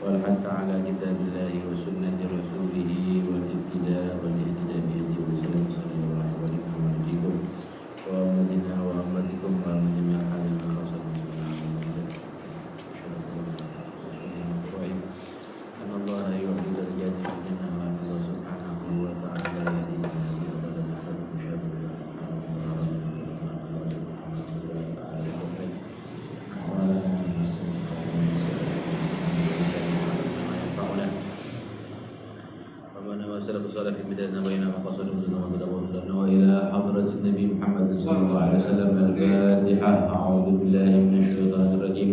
والحث على كتاب الله وسنة رسوله والاهتداء بهديه وسلم صلى الله عليه وسلم وأمتنا وأمتكم وأمة جميع العالمين خاصة أن الله يعطي درجات في الجنة وأن الله سبحانه وتعالى يهدي في بداية بين مقاصد وإلى حضرة النبي محمد صلى الله عليه وسلم. الفاتحة. أعوذ بالله من الشيطان الرجيم.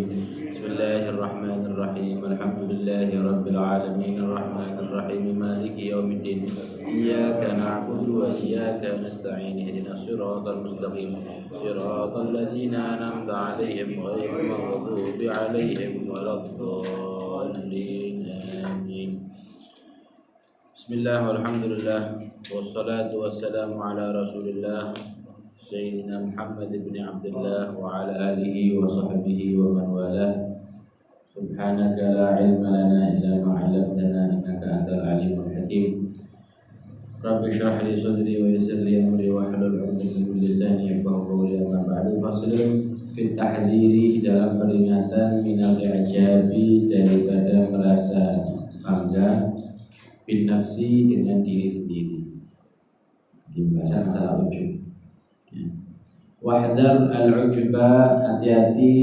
بسم الله الرحمن الرحيم. الحمد لله رب العالمين الرحمن الرحيم مالك يوم الدين. إياك نعبد وإياك نستعين. اهدنا الصراط المستقيم صراط الذين أنعمت عليهم غير المغضوب عليهم ولا الضالين. آمين. Bismillah walhamdulillah wassalatu wassalamu ala rasulillah Sayyidina Muhammad ibn Abdullah wa ala alihi wa sahbihi wa man wala. Subhanaka la ilma lana illa ma 'allamtana innaka antal alimul hakim. Rabbi shrah li sadri wa yassir li amri wa hlul 'uqdatam min lisani yafqahu qawli. Amma ba'du. Faslun fi tahdhiri, dalam peringatan minal i'jabi, daripada merasa bangga bin nafsi, dengan diri sendiri. Dibahas masalah ujub. Wahdar al-ujba, hati-hati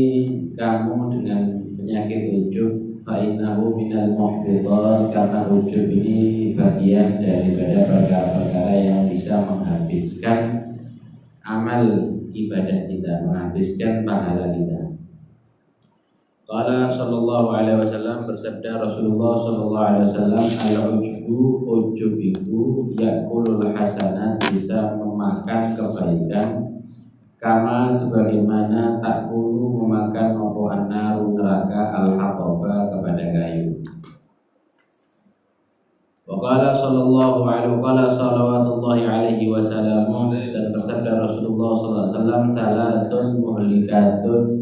kamu dengan penyakit ujub. Fa'innahu minal muhbitat, karena ujub ini bagian daripada perkara-perkara yang bisa menghabiskan amal ibadah kita, menghabiskan pahala kita. Qala sallallahu alaihi wasallam, bersabda Rasulullah sallallahu alaihi wasallam, al-ujbu, ujub itu yakulul hasanat, bisa memakan kebaikan, kama sebagaimana takulu memakan apa an-naru, neraka, al-haqaba, kepada kayu. Wa qala sallallahu alaihi wasallam, dan bersabda Rasulullah sallallahu alaihi wasallam, talatun muhlikatun,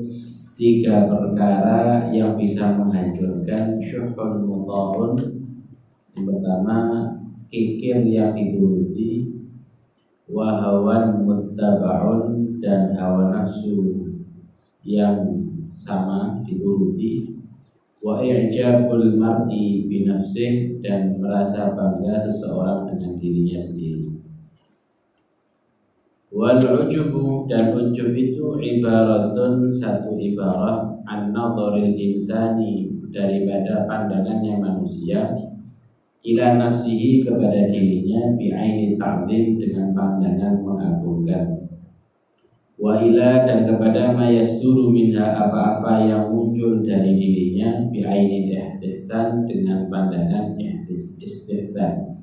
tiga perkara yang bisa menghancurkan. Syuhun muta'un, yang pertama kikir yang dituruti, wahawan muttaba'un, dan hawa nafsu yang sama dituruti, wa i'jabul mar'i binafsih, dan merasa bangga seseorang dengan dirinya sendiri. Wal ujubu, dan ujub itu ibaratun, satu ibarat, an-nadharil insani, daripada pandangannya manusia, ila nafsihi, kepada dirinya, bi'aini ta'zim, dengan pandangan mengagungkan, wa ila, dan kepada mayasturu minha, apa-apa yang muncul dari dirinya, bi'aini ihsan, dengan pandangan istihsan,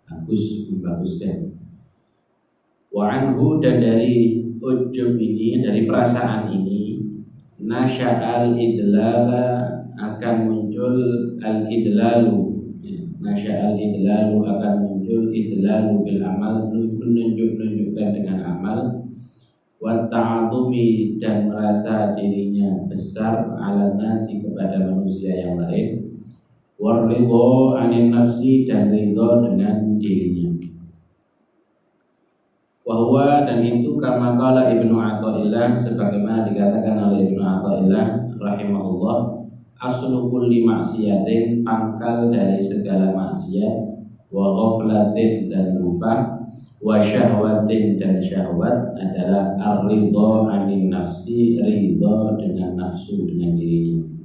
bagus, membaguskan. Wa anhu, dan dari ujub ini, dari perasaan ini, nasya'al idlala, akan muncul al-idlalu, nasya'al idlalu, akan muncul idlalu bil amal, menunjukkan dengan amal, wa ta'adumi, dan merasa dirinya besar, ala nasi, kepada manusia yang lain, wa ridho anin nafsi, dan ridho dengan dirinya. Wahwa, dan itu kama qala Ibnu Athaillah, sebagaimana dikatakan oleh Ibnu Athaillah rahimahullah, aslu kulli maksiatin, pangkal dari segala maksiat, wa ghaflatin, dan lupa, wa syahwatin, dan syahwat, adalah ar-ridha anin nafsi, ridha dengan nafsu, dengan dirinya.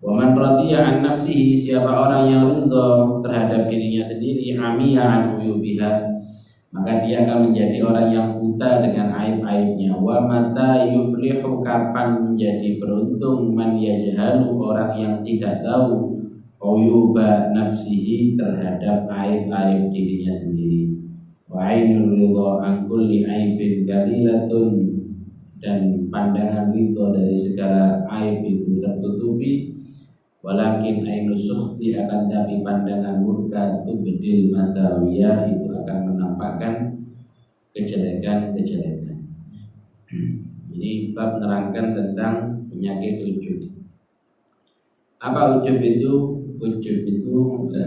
Wa man radiya an nafsihi, siapa orang yang ridha terhadap dirinya sendiri, amiya an uyubiha, maka dia akan menjadi orang yang buta dengan aib-aibnya. Wa mata yuflihu, kapan menjadi beruntung, man yajhalu, orang yang tidak tahu, uyuba nafsihi, terhadap aib-aib dirinya sendiri. Wa ainul ridha an kulli aibin qalilatun, dan pandangan ridha dari segala aib itu tertutupi. Walakin ainu sukhti, akan tapi pandangan murka, tubdil masawiyah, itu akan menampakkan kejelekan-kejelekan. Ini bab menerangkan tentang penyakit ujub. Apa ujub itu? Ujub itu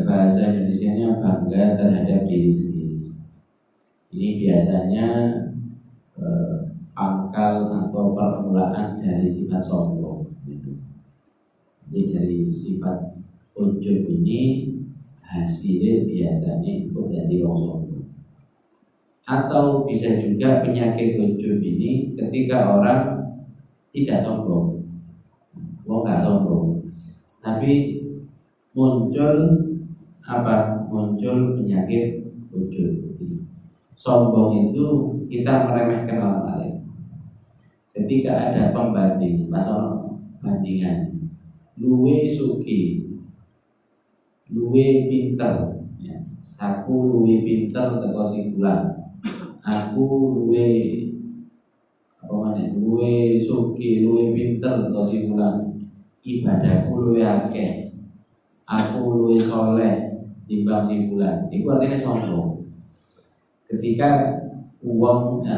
bahasa Indonesianya bangga terhadap diri sendiri. Ini biasanya pangkal atau permulaan dari sifat sombong. Jadi dari sifat ujub ini hasilnya biasanya ikut dari wong sombong. Atau bisa juga penyakit ujub ini ketika orang tidak sombong, wong nggak sombong, tapi muncul apa? Muncul penyakit ujub. Sombong itu kita meremehkan orang lain. Ketika ada pembanding, masalah bandingan, luwe suki, luwe pinter, ya. Saku luwe pinter teko si bulan, aku luwe apa mana? Luwe suki, luwe pinter teko si bulan, ibadahku luwe akeh, aku luwe soleh timbang si bulan. Itu artinya sombong. Ketika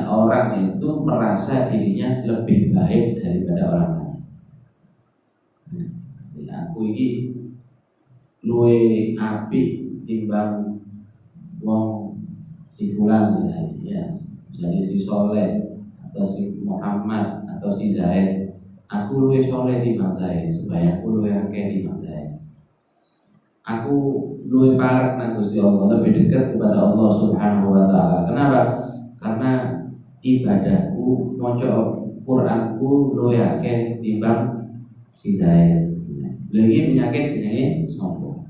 orang itu merasa dirinya lebih baik daripada orang lain. Aku ini luwe apik timbang wong si fulan ya, jadi si Soleh atau si Muhammad atau si Zaid. Aku luwe soleh timbang Zaid, supaya aku luwe akeh timbang Zaid. Aku luwe parek nang Gusti Allah, lebih dekat kepada Allah Subhanahu wa taala. Kenapa? Karena ibadahku, maca Qur'anku luwe akeh timbang si Zaid. Lagi penyakit ini sombong.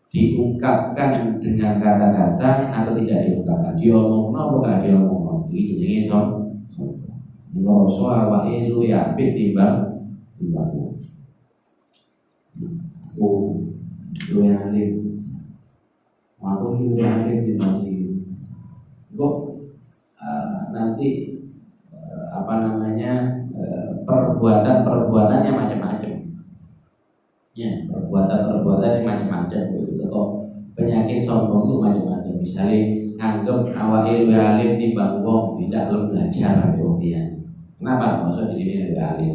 Diungkapkan dengan kata-kata atau tidak diungkapkan, diomongno apa gak diomongno, iki jenenge sombong. Ngrasa awake luwe apik timbang aku. Luwe alim. Aku luwe alim timbang iki. Kok nanti apa namanya perbuatan-perbuatannya macam-macam. Ya, perbuatan-perbuatan yang macam-macam itu. Kok penyakit sombong itu macam-macam. Misalnya nganggep awake luwe alim timbang wong, tidak belum belajar wong dia. Kenapa? Maksud diri luwe alim.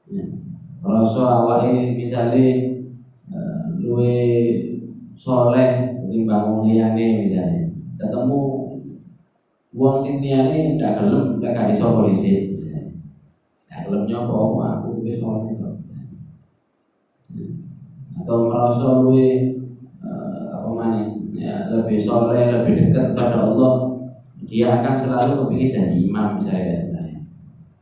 Ya. Rasa awake misalnya luwe soleh timbang wong liyane misalnya. Ketemu wong sing liyane ndak gelem gak iso polisi. Ndak gelem nyopo aku wis soleh kok. Atau merasa luwe apa mana ya, lebih soleh, lebih dekat kepada Allah, dia akan selalu kepingin jadi imam misalnya.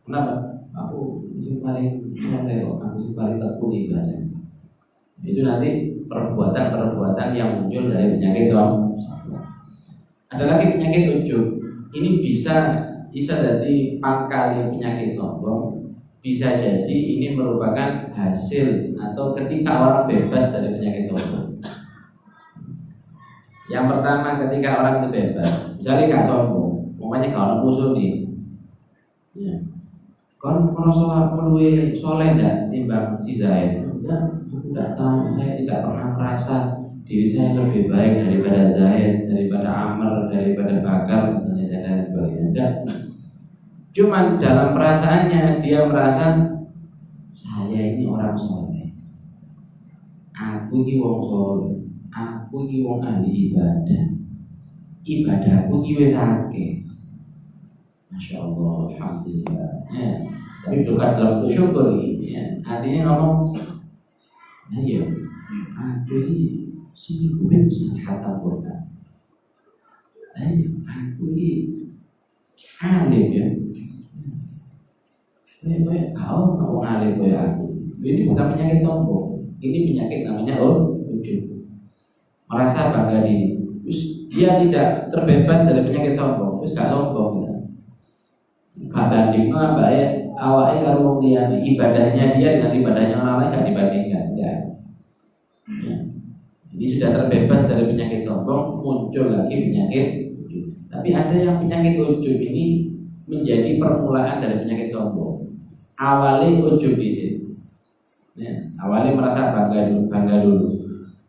Kenapa? Aku itu paling soleh kok, aku paling tekun ibadah. Itu nanti perbuatan-perbuatan yang muncul dari penyakit sombong. Ada lagi penyakit ujub. Ini bisa jadi pangkal penyakit sombong. Bisa jadi ini merupakan hasil atau ketika orang bebas dari penyakit sombong. Yang pertama, ketika orang itu bebas, misalnya gak sombong, umpamanya kalau musuh nih, ya, kalau merasa perlu soleh ndak timbang si Zaid, enggak, aku tidak tahu, saya tidak pernah merasa diri saya lebih baik daripada Zaid, daripada Amr, daripada Bakar, misalnya dan sebagainya. Enggak. Cuman dalam perasaannya dia merasa saya ini orang soleh, aku ini wong soleh, aku ini wong ahli ibadah, ibadahku ini wis akeh, masya Allah, alhamdulillah. Ya. Tapi bukan dalam bentuk syukur ini. Ya. Artinya ngomong, ayo, aku ini sini gue bisa kata Quran, ayo, aku ini alim ya. Kau mau alim kayak aku. Ini bukan penyakit sombong. Ini penyakit namanya ujub. Merasa bangga diri. Terus dia tidak terbebas dari penyakit sombong. Terus gak sombong ya. Gak banding apa ya? Awalnya kalau dia ibadahnya dia dengan ibadahnya orang lain gak dibandingkan. Ya. Ini sudah terbebas dari penyakit sombong, muncul lagi penyakit ujub. Tapi ada yang penyakit ujub ini menjadi permulaan dari penyakit sombong. Awalnya ujub di sini. Ya, awalnya merasa bangga dulu.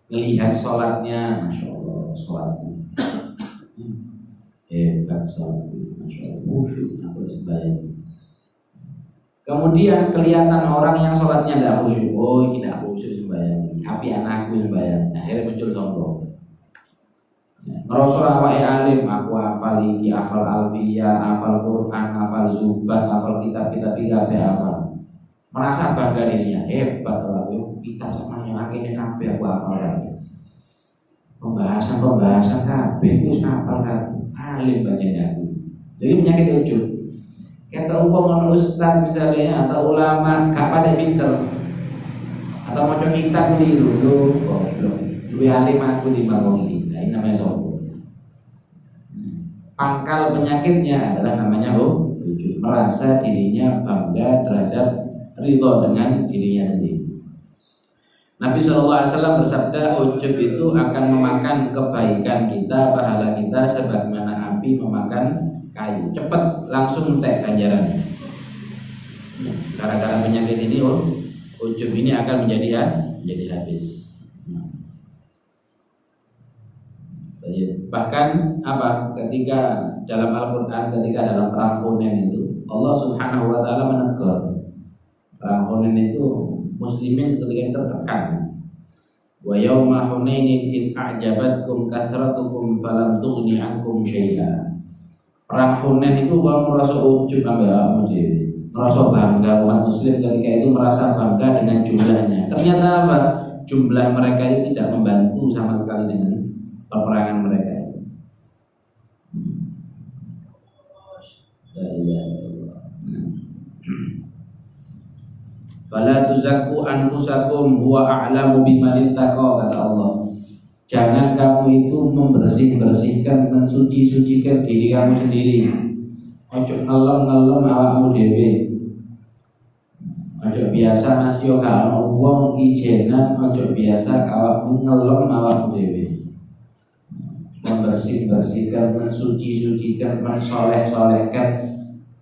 Melihat sholatnya, masya Allah, sholatnya hebat sholatnya, masya Allah, khusyuk aku sembahyang. Kemudian kelihatan orang yang sholatnya tidak khusyuk, oh ini tidak khusyuk sembahyang, tapi anakku sembahyang. Nah, akhirnya muncul sombong. Ngerasa awake alim, aku hafal iki, hafal alfiyah, hafal Quran, hafal zubat, hafal kitab-kitab kabeh hafal. Merasa bangga dirinya, hebat aku, kitab semuanya akhirnya kabeh aku hafal kabeh. Pembahasan kabeh wis hafal kabeh. Alim banyaknya aku. Jadi penyakit ujub. Kata umpama ustaz misalnya atau ulama gak pada pinter atau mau kitab keliru dulu, goblok. Dua alim aku di bawah ini. Nah, ini namanya sombong. Pangkal penyakitnya adalah namanya ujub, merasa dirinya bangga terhadap ridho dengan dirinya sendiri. Nabi SAW bersabda, ujub itu akan memakan kebaikan kita, pahala kita sebagaimana api memakan kayu, cepat langsung entek ganjaran. Gara-gara penyakit ini, ujub ini akan menjadi habis. Bahkan ketika dalam Al-Quran, ketika dalam perang Hunain itu, Allah Subhanahu Wa Taala menegur perang Hunain itu muslimin ketika tertekan. Wa yauma Hunainin id a'jabatkum kathratukum falam tughni ankum syai'a. Perang Hunain itu orang merasa ujub ambek dhewe. Merasa bangga umat muslim ketika itu merasa bangga dengan jumlahnya. Ternyata apa? Jumlah mereka itu tidak membantu sama sekali dengan peperangan mereka itu. Fala tuzakku anfusakum huwa a'lamu biman ittaqa, kata Allah. Jangan kamu itu membersihkan, mensucikan diri kamu sendiri. Ojo ngelem awakmu dhewe. Ojo biasa masih ora ono wong ijenan, ojo biasa awakmu ngelem awakmu dhewe. Membersihkan, mensucikan, mensoleh-solehkan,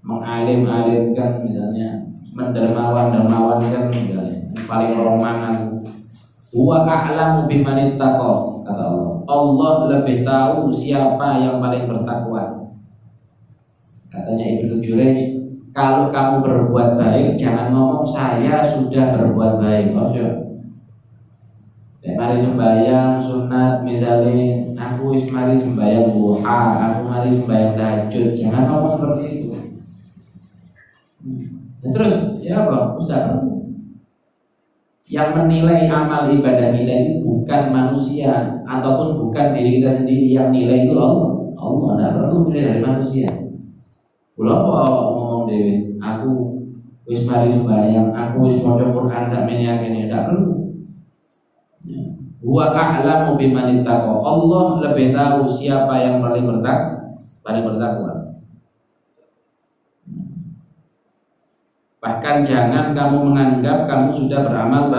mengalim-alimkan misalnya, mendermawan-dermawankan misalnya. Paling romanan. Huwa a'lamu biman ittaqa, kata Allah. Allah lebih tahu siapa yang paling bertakwa. Katanya Ibnu Jurayj, kalau kamu berbuat baik jangan ngomong saya sudah berbuat baik. Ojo. Mari sembahyang sunat misalnya, aku wis mari sembahyang duha, aku mari sembahyang tahajud. Jangan ngomong seperti itu. Terus ya apa? Ustaz, yang menilai amal ibadah kita itu bukan manusia ataupun bukan diri kita sendiri, yang nilai itu Allah. Allah tidak perlu nilai dari manusia. Kula apa ngomong dewe, aku wis mari sembahyang, aku wis maca Quran sakmene akeh, tidak perlu. Wa a'lamu biman ittaqa. Allah lebih tahu siapa yang paling bertakwa. Bahkan jangan kamu menganggap kamu sudah beramal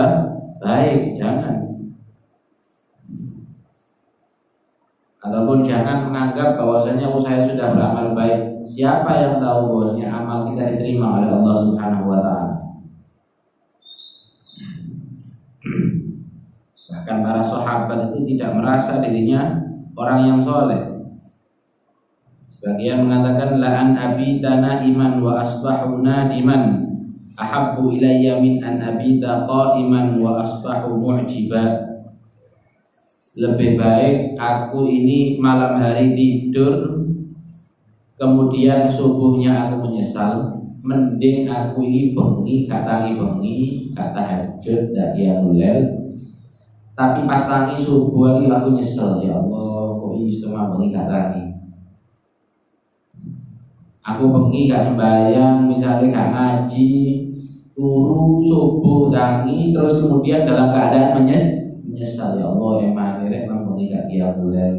baik, jangan. Ataupun jangan menganggap bahwasanya saya sudah beramal baik. Siapa yang tahu bahwasanya amal kita diterima oleh Allah Subhanahu Wa Taala? Bahkan para sahabat itu tidak merasa dirinya orang yang soleh. Sebagian mengatakan la'an abidana iman wa asbahu nadiman ahabbu ilayya min an abida qa'iman wa asbahu mu'jiba. Lebih baik aku ini malam hari tidur kemudian subuhnya aku menyesal, mending aku ini bengi kata tahajud dak qiyamul lail, tapi pas tangi subuh lagi aku nyesel, ya Allah kok ini semua bengi kata ini. Aku bengi gak sembahyang, misalnya gak ngaji, turu subuh tangi, terus kemudian dalam keadaan menyesal, ya Allah emang rek bengi gak qiyamul lail,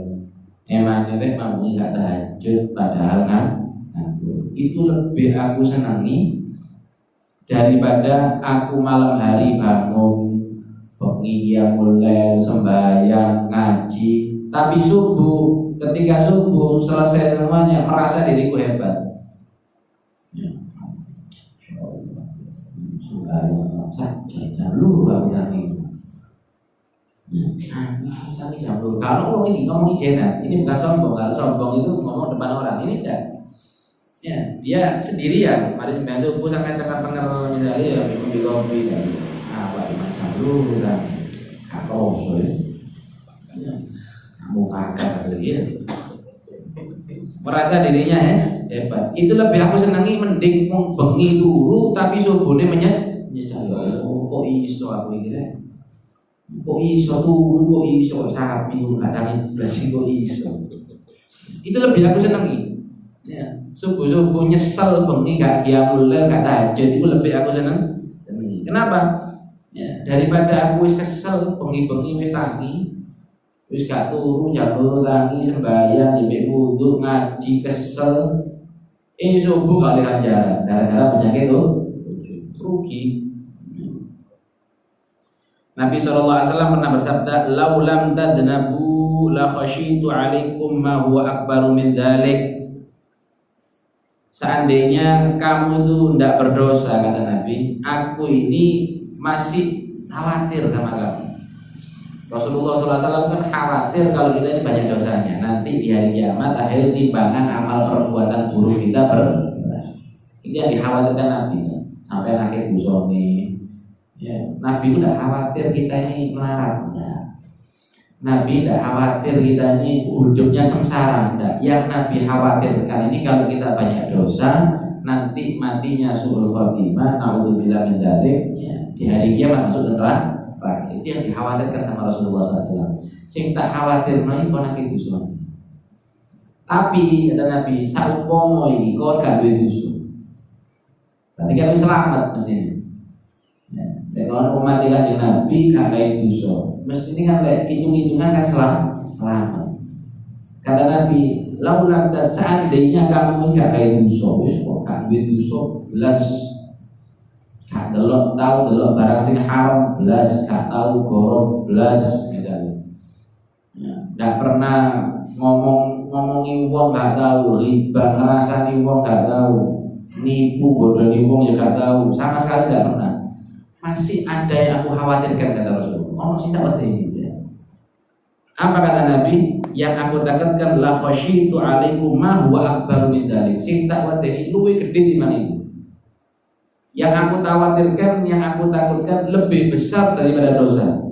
emang rek bengi gak tahajud, padahal kan itu lebih aku senangi daripada aku malam hari bangun bengi qiyamul lail, sembahyang, ngaji, tapi ketika subuh selesai semuanya merasa diriku hebat. Lu aku tadi. Tadi jambul. Kalau ini ngomong ijenan, ini bukan sombong. Kalau sombong itu ngomong depan orang, ini tidak. Ya, dia sendirian. Mari sembahyang subuh sampai tengah-tengah misalnya ya minum kopi dan apa macam lu dan kakao ya. Kamu fakar ya. Merasa dirinya hebat. Itu lebih aku senangi mending bengi dulu tapi subuhnya menyesal. Kok iso aku iki kok iso tuh, kok iso sapi enggak tangi blas kok iso. Itu lebih aku senangi. Ya, subuh-subuh nyesel bengi gak qiyamul lail gak tahajud itu lebih aku seneng. Kenapa? Ya, daripada aku wis kesel bengi-bengi wis tangi, wis gak turu jago tangi sembahyang nyebek wudu ngaji kesel. Subuh kali aja gara-gara penyakit itu rugi. Nabi SAW pernah bersabda, "Laulam tadnabu la khasyitu 'alaikum ma huwa akbaru min dzalik." Seandainya kamu itu tidak berdosa, kata Nabi, aku ini masih khawatir sama kamu. Rasulullah SAW kan khawatir kalau kita ini banyak dosanya. Nanti di hari kiamat akhir timbangan amal perbuatan buruk kita itu yang dikhawatirkan Nabi. Sampai akhir busoni. Ya, Nabi tidak khawatir kita ini melarat. Nabi tidak khawatir kita ini hidupnya sengsara. Tidak. Yang Nabi khawatirkan ini kalau kita banyak dosa, nanti matinya su'ul khotimah, naudzubillah min dzalik, ya, di hari kiamat masuk neraka. Itu yang dikhawatirkan sama Rasulullah SAW. Sing tak khawatir no iku nek dosa. Tapi kata Nabi, saumpama ini kau gak duwe dosa. Berarti kan selamat mesin. Ya, kalau umat Kanjeng Nabi gak kayak dosa. Mesti ini kan hitung-hitungan kan selamat. Kata Nabi, laulah seandainya kamu enggak kayak dosa, wis kok gak duwe dosa belas. Gak delok tahu delok barang sing haram belas, gak tahu gorong belas misalnya. Ya, gak pernah ngomongi wong gak tahu, riba ngrasani wong gak tahu, nipu bodoni wong ya gak tahu, sama sekali gak pernah. Masih ada yang aku khawatirkan, kata Rasulullah. Masih tak wedi. Apa kata Nabi? Yang aku takutkan la khasyitu alaikum ma huwa akbar min dzalik. Sing tak wedi luwih gede timbang itu. Yang aku khawatirkan, yang aku takutkan lebih besar daripada dosa.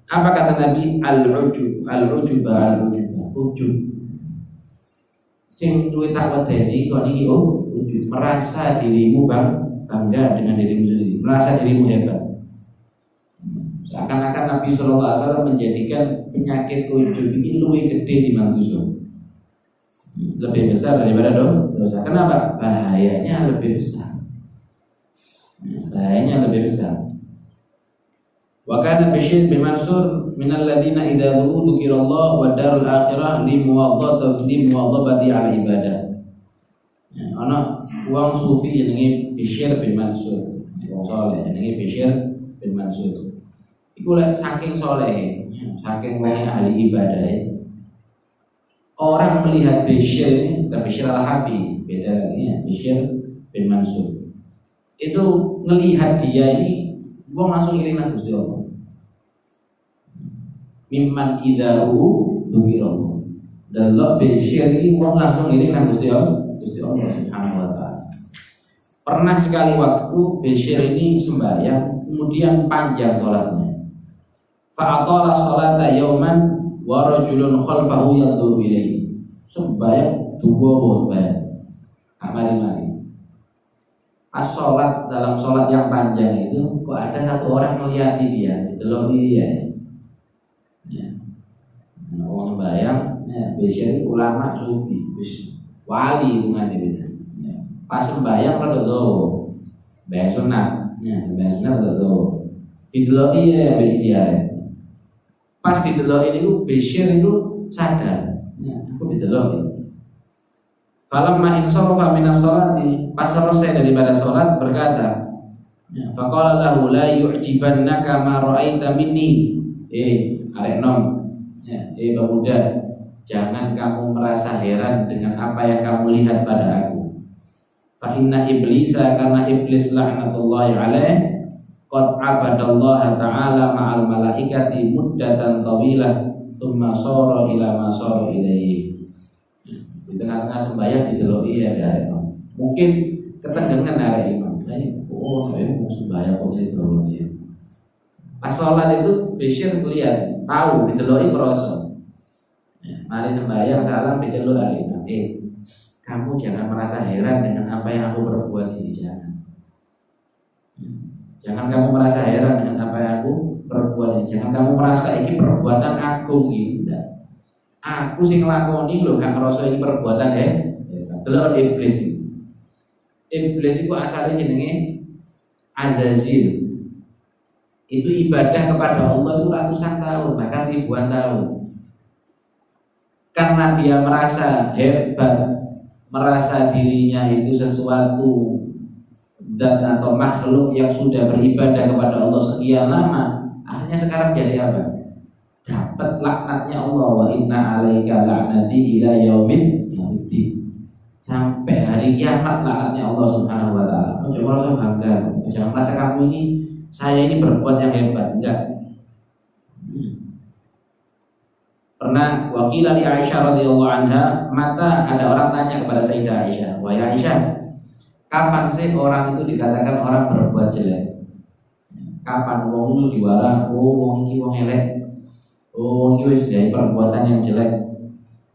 Apa kata Nabi? Al-ujub, al-ujub, ujub. Sing luwih tak wedi kok iki ujub, merasa dirimu bangga dengan dirimu sendiri, merasa dirimu hebat. Seakan-akan Nabi SAW menjadikan penyakit ujub ini lebih gede di manusia, lebih besar daripada dosa. Kenapa? Bahayanya lebih besar. Bahayanya lebih besar. Wa kana Bishr bin Mansur minal ladina idza dzukirallah wa darul akhirah li muwadhabati al ibadah. Ana wong sufi jenenge Bishr bin Mansur. Wong saleh jenenge Bishr bin Mansur. Iku lek saking saleh, saking wong ahli ibadah. Orang melihat Bishr ini, bukan Bishr al-Hafi, beda lagi ya, Bishr bin Mansur. Itu melihat dia ini, wong langsung iring nang Gusti Allah. Mimman idaru dzukirallah. Delok Bishr iki wong langsung iring nang Gusti Allah. Gusti Allah Subhanahu wa taala. Pernah sekali waktu Bishr ini sembahyang, kemudian panjang salatnya. Fa'atala salata yauman wa rajulun khalfahu yanzuru ilaihi. Sembahyang duwa sembahyang. Amari-mari. Pas salat, dalam salat yang panjang itu kok ada satu orang melihat dia, didelok dia. Ya. Wong sembahyang, ya, biasanya ulama sufi, wis wali hubungannya beda. Ya. Pas sembahyang rada dawa. Bayang sunat, ya, bayang sunat rada dawa. Didelok iya dia. Pas didelok itu Bishr itu sadar, ya, aku didelok. Falamma insarafa min as-salati, pas selesai daripada salat berkata, ya, faqala lahu la yu'jibannaka ma ra'aita minni. Arek nom. Ya, pemuda, jangan kamu merasa heran dengan apa yang kamu lihat pada aku. Fa inna iblisa, karena iblis laknatullahi alaih, qad abadallaha ta'ala ma'al malaikati muddatan tawilah thumma sara ila ma sara ilaihi. Di tengah-tengah sembahyang dideloki ya, Mungkin ketegangan arek imam. Oh, saya mau sembahyang kok saya ya. Pas sholat itu Bishir lihat, tahu, dideloi kroso. Mari sembahyang salam didelok arek imam. Kamu jangan merasa heran dengan apa yang aku perbuat ini, jangan. Jangan kamu merasa heran dengan apa yang aku perbuat ini. Jangan kamu merasa ini perbuatan agung gitu. Aku sing nglakoni lho gak ngerasa ini perbuatan delok iblis itu. Iblis itu asalnya jenenge Azazil. Itu ibadah kepada Allah itu ratusan tahun, bahkan ribuan tahun. Karena dia merasa hebat, merasa dirinya itu sesuatu dan atau makhluk yang sudah beribadah kepada Allah sekian lama, akhirnya sekarang jadi apa? Dapat laknatnya Allah, wa inna alaika la'nati ila yaumid sampai hari kiamat laknatnya Allah Subhanahu wa taala. Jangan merasa bangga, jangan merasa kamu ini, saya ini berbuat yang hebat, enggak. Pernah wakil di Aisyah radhiyallahu anha, mata ada orang tanya kepada Sayyidah Aisyah, wahai Aisyah, kapan sih orang itu dikatakan orang berbuat jelek? Kapan wong itu diwara, oh wong iki wong elek, oh wong iki wis gawe perbuatan yang jelek?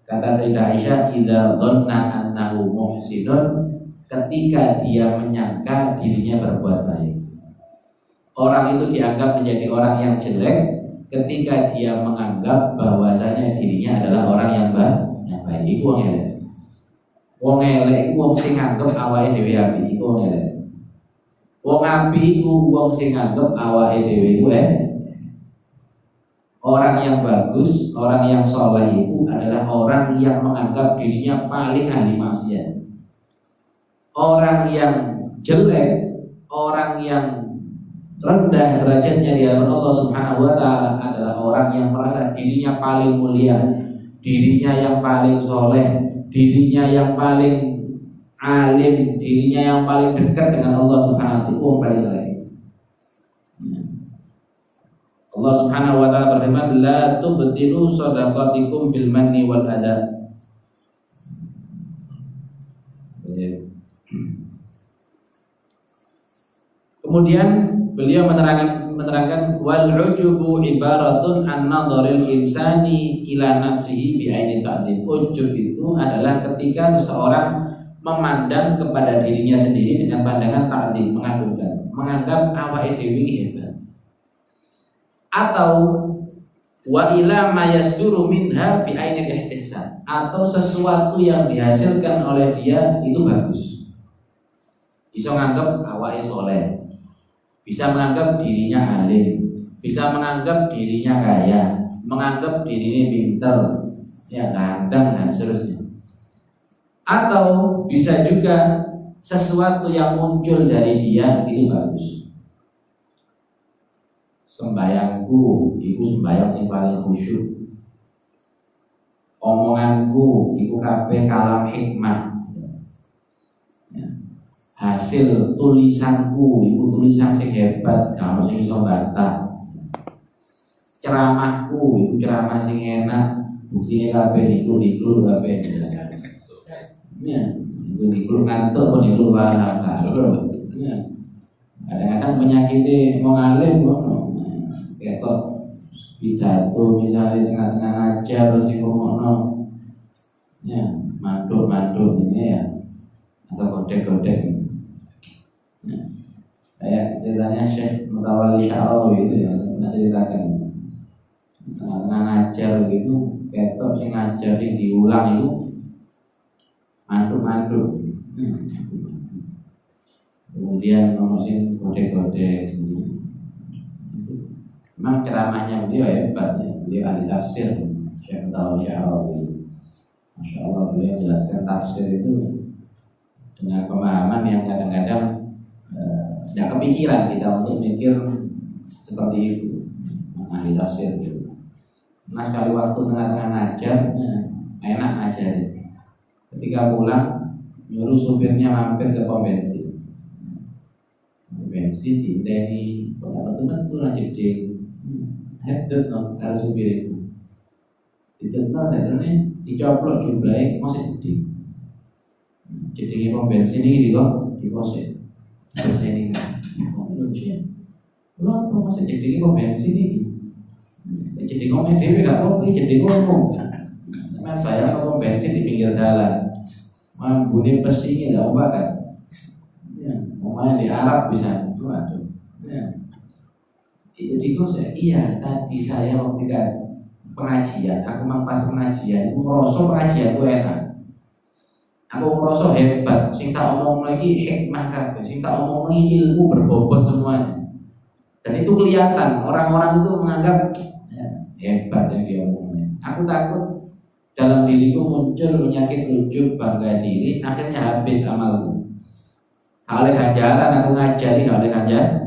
Kata Sayyidah Aisyah, idza dhanna annahu muhsinun, ketika dia menyangka dirinya berbuat baik. Orang itu dianggap menjadi orang yang jelek ketika dia menganggap bahwasanya dirinya adalah orang yang baik. Iku wong elek. Wong elek iku wong sing nganggep awake dhewe apik, iku wong elek. Wong apik iku wong sing nganggep awake dhewe iku Orang yang bagus, orang yang soleh itu adalah orang yang menganggap dirinya paling ahli maksiat. Orang yang jelek, orang yang rendah derajatnya di hadapan Allah Subhanahu wa taala adalah orang yang merasa dirinya paling mulia, dirinya yang paling soleh, dirinya yang paling alim, dirinya yang paling dekat dengan Allah Subhanahu wa taala. Allah Subhanahu wa taala berfirman, la tubtilu shadaqatikum bil manni wal adha. Kemudian beliau menerangkan wal ujubu ibaratun an nadharil insani ila nafsihi bi aini ta'dib. Ujub itu adalah ketika seseorang memandang kepada dirinya sendiri dengan pandangan ta'dib, mengagungkan, menganggap awake dhewe hebat. Atau wa ila ma yasduru minha bi ainil ihsan, atau sesuatu yang dihasilkan oleh dia itu bagus. Bisa menganggap awake soleh, bisa menganggap dirinya alim, bisa menganggap dirinya kaya, menganggap dirinya pintar, ya ganteng dan seterusnya. Atau bisa juga sesuatu yang muncul dari dia itu bagus. Sembayangku, iku sembayang sing paling khusyuk. Omonganku, iku kabeh kalam hikmah. Ya. Hasil tulisanku, iku tulisan sing hebat, kamu sing iso bantah. Ceramahku, iku ceramah sing enak, buktinya kabeh diklu kabeh. Ya, diklu ngantuk, pun diklu walah. Ya. Kadang-kadang penyakitnya mau ngalim, ketok pidato misalnya tengah-tengah ngajar terus ngomongno ya mantul ini ya, atau godek-godek ya. Kayak ceritanya Syekh Mutawalli Sya'rawi itu ya, pernah ceritakan tengah-tengah ngajar gitu, ketok sing ngajar sing diulang itu mantul kemudian ngomong sing godek-godek. Memang ceramahnya beliau hebat ya, beliau ahli tafsir, Syekh Mutawalli Sya'rawi. Masya Allah, beliau jelaskan tafsir itu dengan pemahaman yang kadang-kadang tidak kepikiran kita untuk mikir seperti itu. Ahli tafsir itu. Nah sekali waktu tengah-tengah ngajar, enak ngajar. Ketika pulang, nyuruh supirnya mampir ke pom bensin. Bensin diinteni, betul-betul aja jeding. Hebat no, kalau supir itu ditentukan, ditentukan dicoplok jumlahnya masih gede. Jadi pom bensin ini di koset bensin ini. Lo masih jadi pom bensin ini. Jadi ngomong dewi gak mau, jadi ngomong. Teman saya pom bensin di pinggir jalan. Bunyi pesingnya gak ubah kan? Ya, ngomongnya di Arab bisa. Waduh. Ya. Itu di koset. Iya, tadi saya waktu pengajian, aku pas pengajian, aku merasa pengajian itu enak. Aku merasa hebat, sing tak omong lagi hikmah kabeh, sing tak omong lagi ilmu berbobot semuanya. Dan itu kelihatan, orang-orang itu menganggap ya, hebat yang dia omongnya. Aku takut dalam diriku muncul penyakit ujub bangga diri, akhirnya habis amalku. Oleh ganjaran aku ngajari, oleh ganjaran.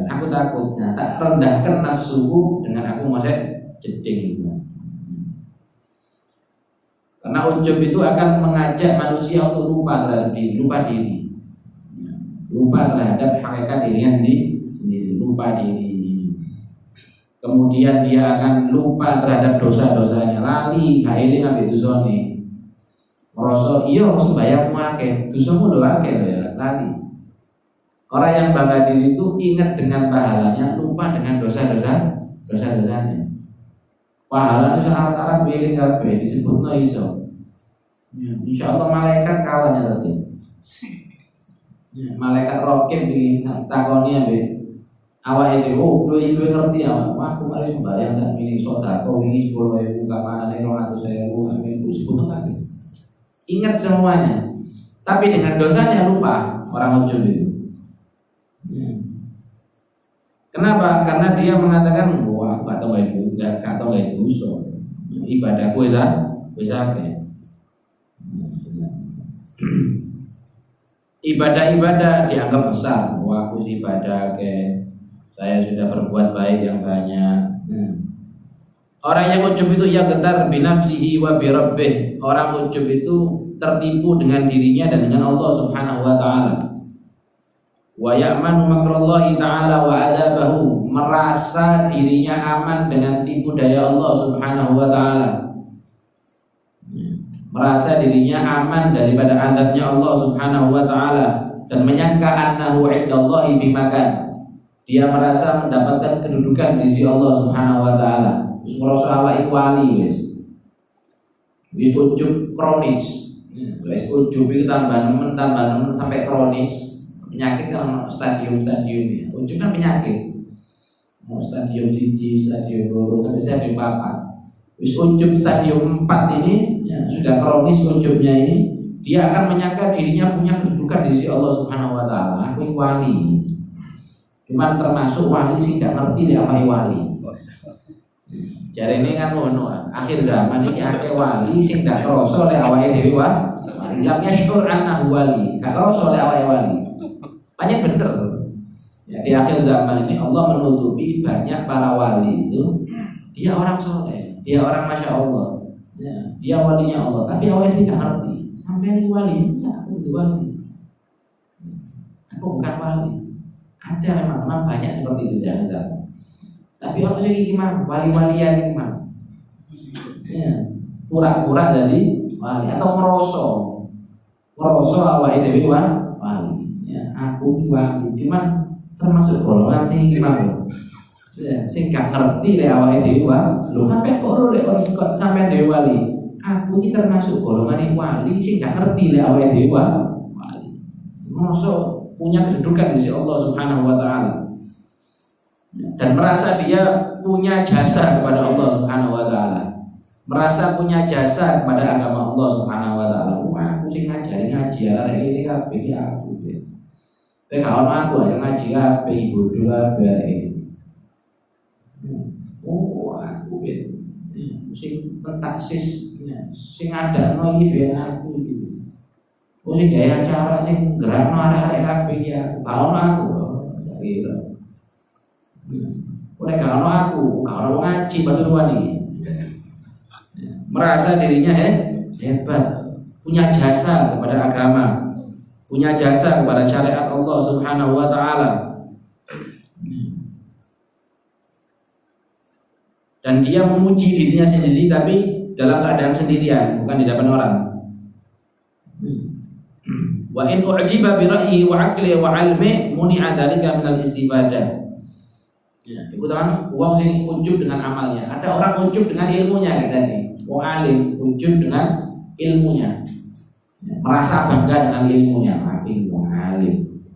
Aku takut, nah, tak rendahkan nafsuku dengan aku masih jeding. Karena ujub itu akan mengajak manusia untuk lupa terhadap diri, lupa terhadap hakikat dirinya sendiri, lupa diri. Kemudian dia akan lupa terhadap dosa-dosanya, lali kaeling ambek dosane. Merasa iya sembayangmu akeh, dosamu lho akeh ya, lali. Orang yang bangga diri itu ingat dengan pahalanya, lupa dengan dosa-dosanya. Pahala itu alat-alat wiling kabeh disebutno iso. Ya, insyaallah malaikat kalahnya nanti. Ya, malaikat rokib ditakoni ambek awake dhewe, luwih ngerti awak. Aku mari sembayang sak mini sedekah wingi 10.000 kamarane 200.000 amin itu sebutno kabeh. Ingat semuanya. Tapi dengan dosanya lupa orang ujub itu. Ya. Kenapa? Karena dia mengatakan wah atau nggak dosa. Ibadahku wis akeh. Ibadah-ibadah dianggap besar. Wah aku ibadah akeh. Saya sudah berbuat baik yang banyak. Orang yang ujub itu ya getar binafsihi wa birabbih. Orang ujub itu tertipu dengan dirinya dan dengan Allah Subhanahu wa taala. Wa ya'manu makrallahi ta'ala wa adabahu, merasa dirinya aman dengan tipu daya Allah Subhanahu wa taala. Merasa dirinya aman daripada azabnya Allah Subhanahu wa taala dan menyangka annahu 'indallahi bimakan. Dia merasa mendapatkan kedudukan di sisi Allah Subhanahu wa taala. Wis merasa awake wali wis. Wis ujub kronis. Wis ujub itu tambah nemen sampai kronis. Penyakit kan stadium-stadium. Ujub kan penyakit. Mau stadium 1, stadium 2, sampai stadium 4. Wis ujub stadium 4 ini ya, sudah kronis ujubnya ini, dia akan menyangka dirinya punya kedudukan di sisi Allah Subhanahu wa taala. Aku wali. Cuman termasuk wali sih tidak ngerti dia apa wali. Jadi ini kan ngono, akhir zaman ini akeh wali sing gak krasa oleh awake dhewe wae. Lam yashkur annahu wali. Gak krasa oleh awake wali. Banyak bener ya, di akhir zaman ini Allah menutupi banyak para wali itu dia orang soleh, dia orang masya Allah ya, dia walinya Allah, tapi awalnya tidak ngerti sampai ini wali, ya, aku itu wali, aku bukan wali. Ada memang banyak seperti itu di akhir zaman. Tapi apa sih gimana wali-walian gimana ya, pura-pura jadi wali atau merosok awalnya dewi wali. Aku wali, cuman termasuk golongan sing gimana? Sing gak ngerti le awake dhewe wae. Lho sampe kok lek kok sampean dhewe wali. Aku iki termasuk golongan wali sing gak ngerti le awake dhewe wali. Mosok punya kedudukan di sisi Allah Subhanahu wa taala. Dan merasa dia punya jasa kepada Allah Subhanahu wa taala. Merasa punya jasa kepada agama Allah Subhanahu wa taala. Wah, aku sing ngajari ngaji arek iki kabeh aku. Kalau aku aja ngaji apa ibu dua beri. Oh aku itu, sing pentaksis, sing ada no hidup aku gitu. Oh sing gaya acara nih gerak no arek apa ya? Kalau aku, gitu. Oleh kalau aku ngaji bahasa wali, merasa dirinya hebat, punya jasa kepada agama. Punya jasa kepada syariat Allah Subhanahu wa taala. Dan dia memuji dirinya sendiri tapi dalam keadaan sendirian, bukan di depan orang. Wa in u'jiba bi ra'yihi wa 'aqlihi wa 'ilmihi muni'a dzalika minal istifadah. Ya, iku tahu wong sing ujub dengan amalnya. Ada orang ujub dengan ilmunya tadi. Wong alim ujub dengan ilmunya. Ya, merasa bangga dengan ilmunya. Tapi wong alim,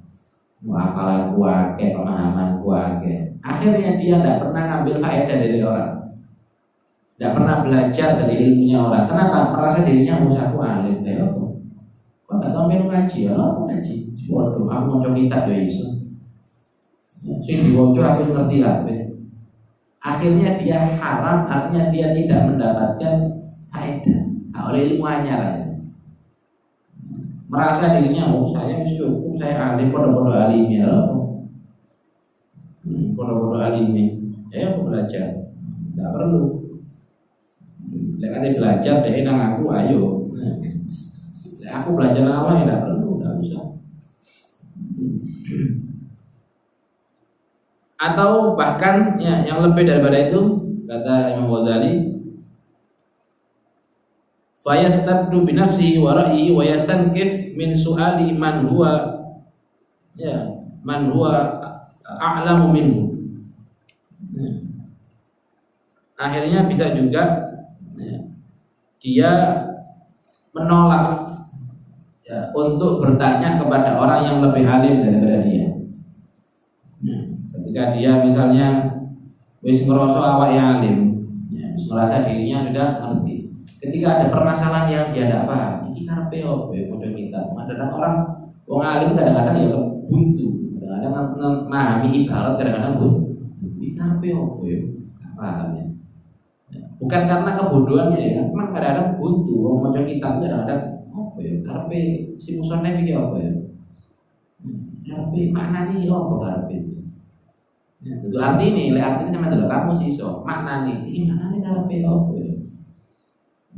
hafalan kuake, pemahaman kuake. Akhirnya dia tidak pernah ngambil faedah dari orang. Tidak pernah belajar dari ilmunya orang. Kenapa? Merasa dirinya aku alim. Kok nggak tahu melu ngaji? Aku ngaji. Waduh, aku mau coba kitab ya iso. Sing diwaca aku ngerti kabeh. Akhirnya dia haram, artinya dia tidak mendapatkan faedah oleh ilmu anyar. Merasa dirinya saya wis cukup, saya alim, podo-podo alimnya loh. Podo-podo alimnya. Aku belajar. Enggak perlu. Lek ade belajar deh nang aku ayo. Lek aku belajar nang Allah enggak perlu, enggak usah. Atau bahkan ya, yang lebih daripada itu, kata Imam Ghazali, fayastaddu bi nafsihi wa ra'yihi wa yastankif min su'ali man huwa a'lamu minhu. Akhirnya bisa juga dia menolak untuk bertanya kepada orang yang lebih alim daripada dia. Ketika dia misalnya wis ngerasa awake alim, wis merasa dirinya sudah ngerti. Ketika ada permasalahan yang dia tidak paham, iki karepe opo ya padha kita. Kadang orang wong alim kadang-kadang ya buntu, kadang-kadang memahami ibarat kadang-kadang buntu. Iki karepe opo ya? Enggak paham ya. Bukan karena kebodohannya ya, memang kadang-kadang buntu. Wong maca kitab kadang-kadang opo ya? Karepe si musannif iki opo ya? Karepe maknane opo karepe? Ya, itu arti ini, artinya sama dalam kamu sih so makna nih, ini makna nih kalau apa ya?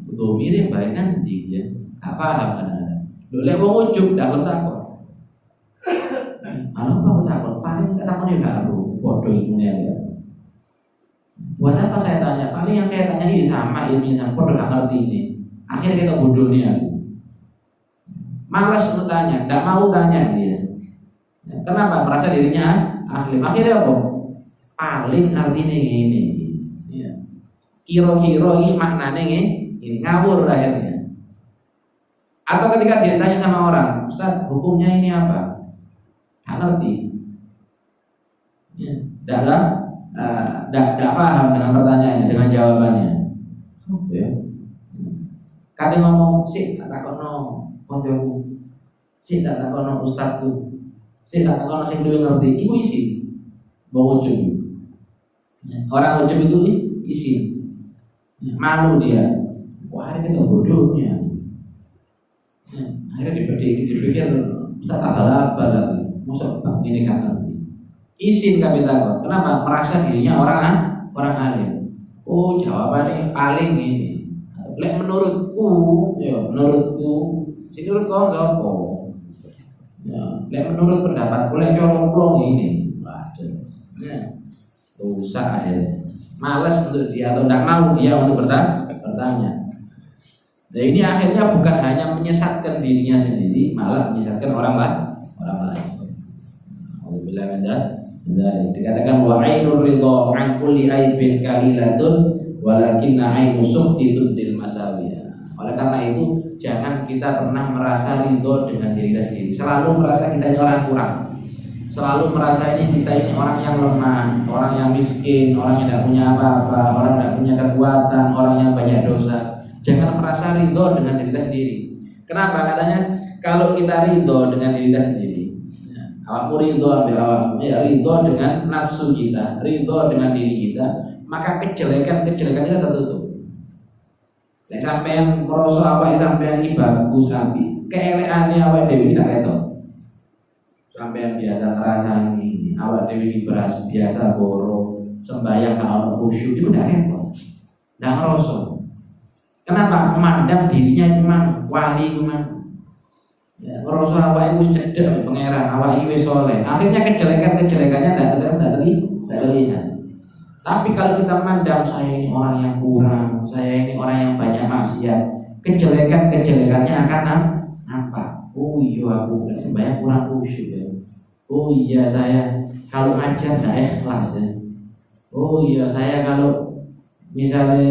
Betul mirip baik nanti ya, nggak paham kadang-kadang. Boleh mau ujub, dah bertakwa. Anu kamu takut, paling takutnya nggak aku, bodoh ilmunya ya. Buat apa saya tanya? Paling yang saya tanya ini sama ilmunya sama, bodoh nggak ngerti ini. Akhirnya kita bodohnya. Malas untuk tanya, nggak mau tanya dia. Kenapa? Merasa dirinya ahli. Akhirnya apa? Paling artinya ini ya. Kira-kira ini maknanya ini ngawur akhirnya. Atau ketika dia tanya sama orang, Ustaz hukumnya ini apa? Nggak ngerti ya. Tidak paham dengan pertanyaannya, dengan jawabannya ya. Kata ngomong sih tak takono koncoku, sih tak takono ustadku, sih tak takono sing duwe ngerti. Iku isi bawa ujung. Orang ujub itu isi malu dia. Wah ini kita bodohnya. Akhirnya dipikir bisa abal-abal lagi. Masa ini kan nanti isin kami takut. Kenapa? Merasa dirinya orang alim. Oh jawabannya paling ini. Lek menurutku, ya menurutku. Si menurut kau nggak apa. Ya, lek menurut pendapatku lek corong ini. Waduh. Usah akhirnya malas untuk dia atau tidak mau dia untuk bertanya. Nah ini akhirnya bukan hanya menyesatkan dirinya sendiri, malah menyesatkan orang lain. Alhamdulillah dikatakan wa ainur ridha an kulli aibin qalilatun walakinna ainu sukhti tudil masawiya. Oleh karena itu jangan kita pernah merasa ridho dengan diri kita sendiri. Selalu merasa kita ini orang kurang. Selalu merasa kita ini orang yang lemah, orang yang miskin, orang yang tidak punya apa-apa, orang yang tidak punya kekuatan, orang yang banyak dosa. Jangan merasa ridho dengan diri kita sendiri. Kenapa? Katanya kalau kita ridho dengan diri kita sendiri, awakmu ridho ambil awakmu, ridho dengan nafsu kita, ridho dengan diri kita, maka kejelekan kita tertutup. Sampai merasa apa sampai ini bagus sampai keelekannya awak dewi tidak ketok. Sampai biasa terasa ini awak dewi beras biasa boro sembahyang kalau khusyuk itu udah repot, udah ngerosok. Kenapa? Memandang dirinya cuma wali cuma ngerosok awak itu cedek pangeran awak itu soleh. Akhirnya kejelekannya tidak terlihat. Tapi kalau kita memandang saya ini orang yang kurang, saya ini orang yang banyak maksiat, kejelekannya akan nampak. Oh oh iya aku sembahyang kurang khusyuk ya. Oh iya saya kalau ngajar nggak ikhlas ya. Oh iya saya kalau misalnya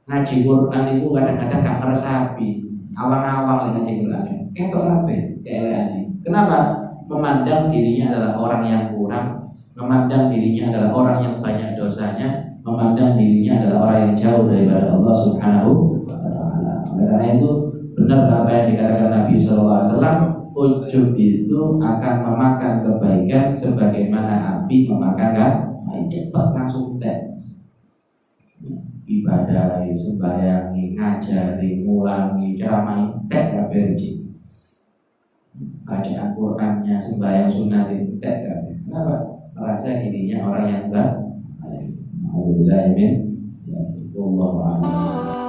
ngaji Quran itu kadang-kadang gak meresapi, awang-awang ngaji Quran. Ketok apa? Keeleane. Kenapa? Memandang dirinya adalah orang yang kurang, memandang dirinya adalah orang yang banyak dosanya, memandang dirinya adalah orang yang jauh daripada Allah Subhanahu wa taala. Karena itu benar apa yang dikatakan Nabi SAW, ujub itu akan memakan kebaikan sebagaimana api memakan cepat langsung tes. Ibadah, sembahyang, ngajari, ngulangi, ceramah, tek kabeh rezeki. Bacaan Qur'annya, sembahyang sunat itu tek kabeh. Kenapa? Merasa dirinya orang yang enggak. Alhamdulillah, amin. Ya, Allah.